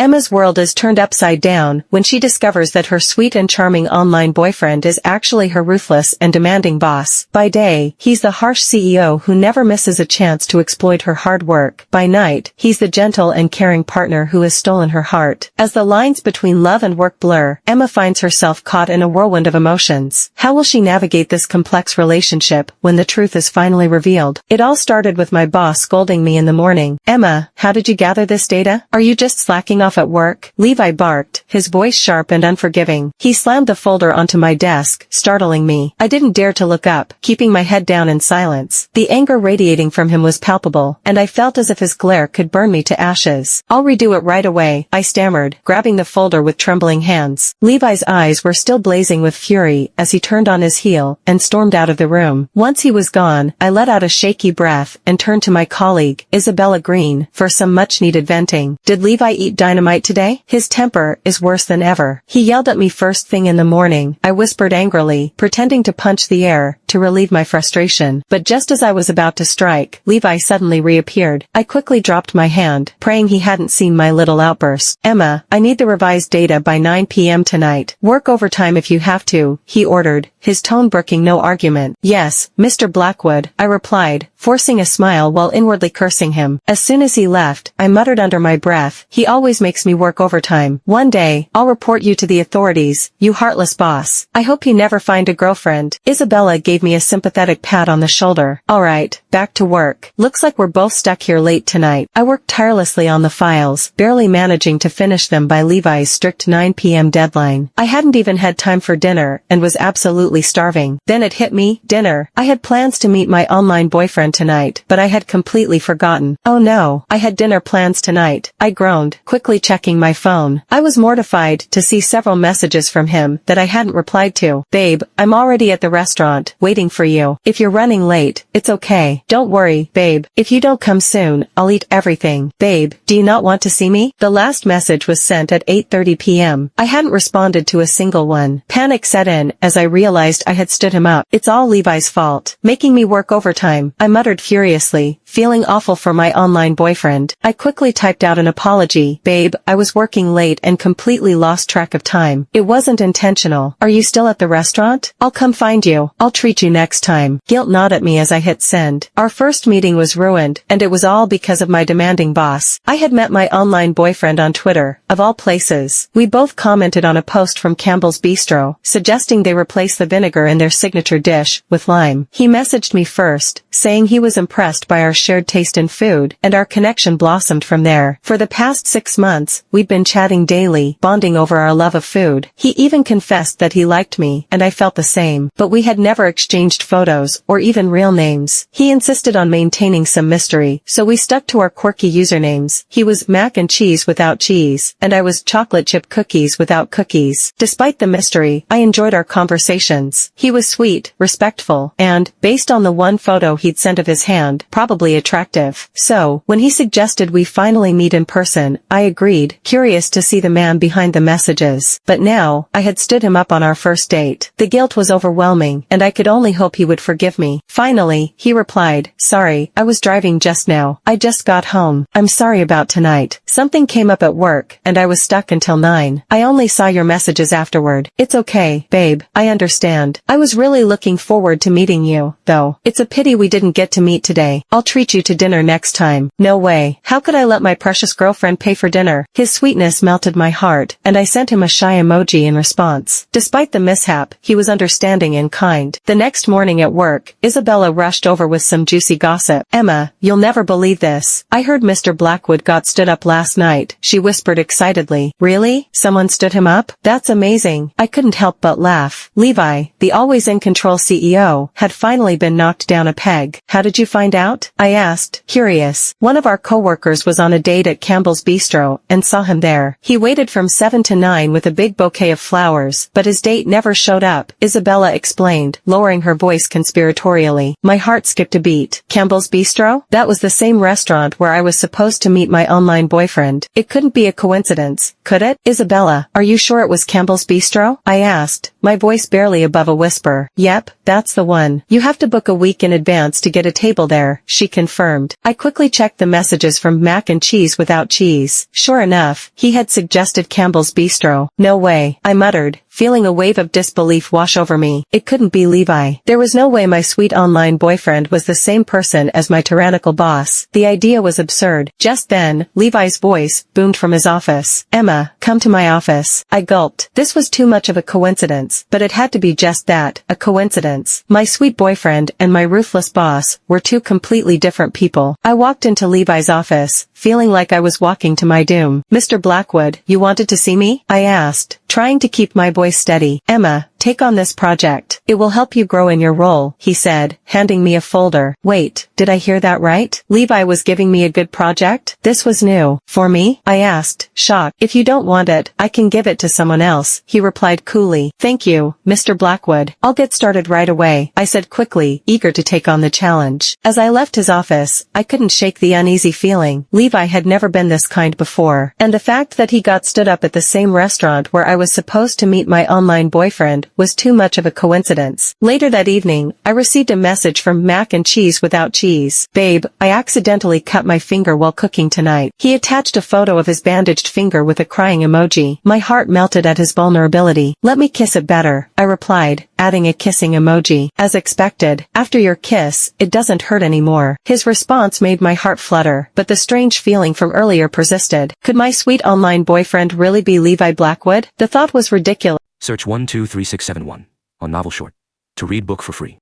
Emma's world is turned upside down when she discovers that her sweet and charming online boyfriend is actually her ruthless and demanding boss. By day, he's the harsh CEO who never misses a chance to exploit her hard work. By night, he's the gentle and caring partner who has stolen her heart. As the lines between love and work blur, Emma finds herself caught in a whirlwind of emotions. How will she navigate this complex relationship when the truth is finally revealed? It all started with my boss scolding me in the morning. "Emma, how did you gather this data? Are you just slacking off at work?" Levi barked, his voice sharp and unforgiving. He slammed the folder onto my desk, startling me. I didn't dare to look up, keeping my head down in silence. The anger radiating from him was palpable, and I felt as if his glare could burn me to ashes. "I'll redo it right away," I stammered, grabbing the folder with trembling hands. Levi's eyes were still blazing with fury as he turned on his heel and stormed out of the room. Once he was gone, I let out a shaky breath and turned to my colleague, Isabella Green, for some much-needed venting. "Did Levi eat dynamite today? His temper is worse than ever. He yelled at me first thing in the morning," I whispered angrily, pretending to punch the air to relieve my frustration. But just as I was about to strike, Levi suddenly reappeared. I quickly dropped my hand, praying he hadn't seen my little outburst. "Emma, I need the revised data by 9 p.m. tonight. Work overtime if you have to," he ordered, his tone brooking no argument. "Yes, Mr. Blackwood," I replied, forcing a smile while inwardly cursing him. As soon as he left, I muttered under my breath, "He always makes me work overtime. One day, I'll report you to the authorities, you heartless boss. I hope you never find a girlfriend." Isabella gave me a sympathetic pat on the shoulder. "All right, back to work. Looks like we're both stuck here late tonight." I worked tirelessly on the files, barely managing to finish them by Levi's strict 9 p.m. deadline. I hadn't even had time for dinner and was absolutely starving. Then it hit me, dinner. I had plans to meet my online boyfriend tonight, but I had completely forgotten. "Oh no, I had dinner plans tonight," I groaned, quickly checking my phone. I was mortified to see several messages from him that I hadn't replied to. "Babe, I'm already at the restaurant, waiting for you. If you're running late, it's okay. Don't worry, babe. If you don't come soon, I'll eat everything. Babe, do you not want to see me?" The last message was sent at 8:30 p.m. I hadn't responded to a single one. Panic set in as I realized I had stood him up. "It's all Levi's fault. Making me work overtime," I muttered furiously, feeling awful for my online boyfriend. I quickly typed out an apology. "Babe, I was working late and completely lost track of time. It wasn't intentional. Are you still at the restaurant? I'll come find you. I'll treat you next time." Guilt gnawed at me as I hit send. Our first meeting was ruined, and it was all because of my demanding boss. I had met my online boyfriend on Twitter, of all places. We both commented on a post from Campbell's Bistro, suggesting they replace the vinegar in their signature dish with lime. He messaged me first, saying he was impressed by our shared taste in food, and our connection blossomed from there. For the past 6 months, we'd been chatting daily, bonding over our love of food. He even confessed that he liked me, and I felt the same, but we had never exchanged photos or even real names. He insisted on maintaining some mystery, so we stuck to our quirky usernames. He was mac and cheese without cheese, and I was chocolate chip cookies without cookies. Despite the mystery, I enjoyed our conversations. He was sweet, respectful, and, based on the one photo he'd sent of his hand, probably attractive. So, when he suggested we finally meet in person, I agreed, curious to see the man behind the messages. But now, I had stood him up on our first date. The guilt was overwhelming, and I could only hope he would forgive me. Finally, he replied, "Sorry, I was driving just now. I just got home. I'm sorry about tonight. Something came up at work, and I was stuck until 9. I only saw your messages afterward. It's okay, babe. I understand. I was really looking forward to meeting you, though. It's a pity we didn't get to meet today. I'll treat you to dinner next time." No way. How could I let my precious girlfriend pay for dinner? His sweetness melted my heart, and I sent him a shy emoji in response. Despite the mishap, he was understanding and kind. The next morning at work, Isabella rushed over with some juicy gossip. "Emma, you'll never believe this. I heard Mr. Blackwood got stood up last night," she whispered excitedly. "Really? Someone stood him up? That's amazing." I couldn't help but laugh. Levi, the always-in-control CEO, had finally been knocked down a peg. "How did you find out?" I asked, curious. "One of our coworkers was on a date at Campbell's Bistro and saw him there. He waited from 7 to 9 with a big bouquet of flowers, but his date never showed up," Isabella explained, lowering her voice conspiratorially. My heart skipped a beat. Campbell's Bistro? That was the same restaurant where I was supposed to meet my online boyfriend. It couldn't be a coincidence, could it? "Isabella, are you sure it was Campbell's Bistro?" I asked, my voice barely above a whisper. "Yep, that's the one. You have to book a week in advance to get get a table there, she confirmed. I quickly checked the messages from Mac and Cheese Without Cheese. Sure enough, he had suggested Campbell's Bistro. No way, I muttered, feeling a wave of disbelief wash over me. It couldn't be Levi. There was no way my sweet online boyfriend was the same person as my tyrannical boss. The idea was absurd. Just then, Levi's voice boomed from his office. Emma, come to my office. I gulped. This was too much of a coincidence, but it had to be just that, a coincidence. My sweet boyfriend and my ruthless boss were two completely different people. I walked into Levi's office, feeling like I was walking to my doom. Mr. Blackwood, you wanted to see me? I asked, trying to keep my voice steady. Emma, take on this project. It will help you grow in your role, he said, handing me a folder. Wait, did I hear that right? Levi was giving me a good project? This was new. For me? I asked, shocked. If you don't want it, I can give it to someone else, he replied coolly. Thank you, Mr. Blackwood. I'll get started right away, I said quickly, eager to take on the challenge. As I left his office, I couldn't shake the uneasy feeling. Levi had never been this kind before, and the fact that he got stood up at the same restaurant where I was supposed to meet my online boyfriend was too much of a coincidence. Later that evening, I received a message from Mac and Cheese Without Cheese. Babe, I accidentally cut my finger while cooking tonight. He attached a photo of his bandaged finger with a crying emoji. My heart melted at his vulnerability. Let me kiss it better, I replied, adding a kissing emoji. As expected, after your kiss, it doesn't hurt anymore. His response made my heart flutter, but the strange feeling from earlier persisted. Could my sweet online boyfriend really be Levi Blackwood? The thought was ridiculous. Search 123671 on Novel Short to read book for free.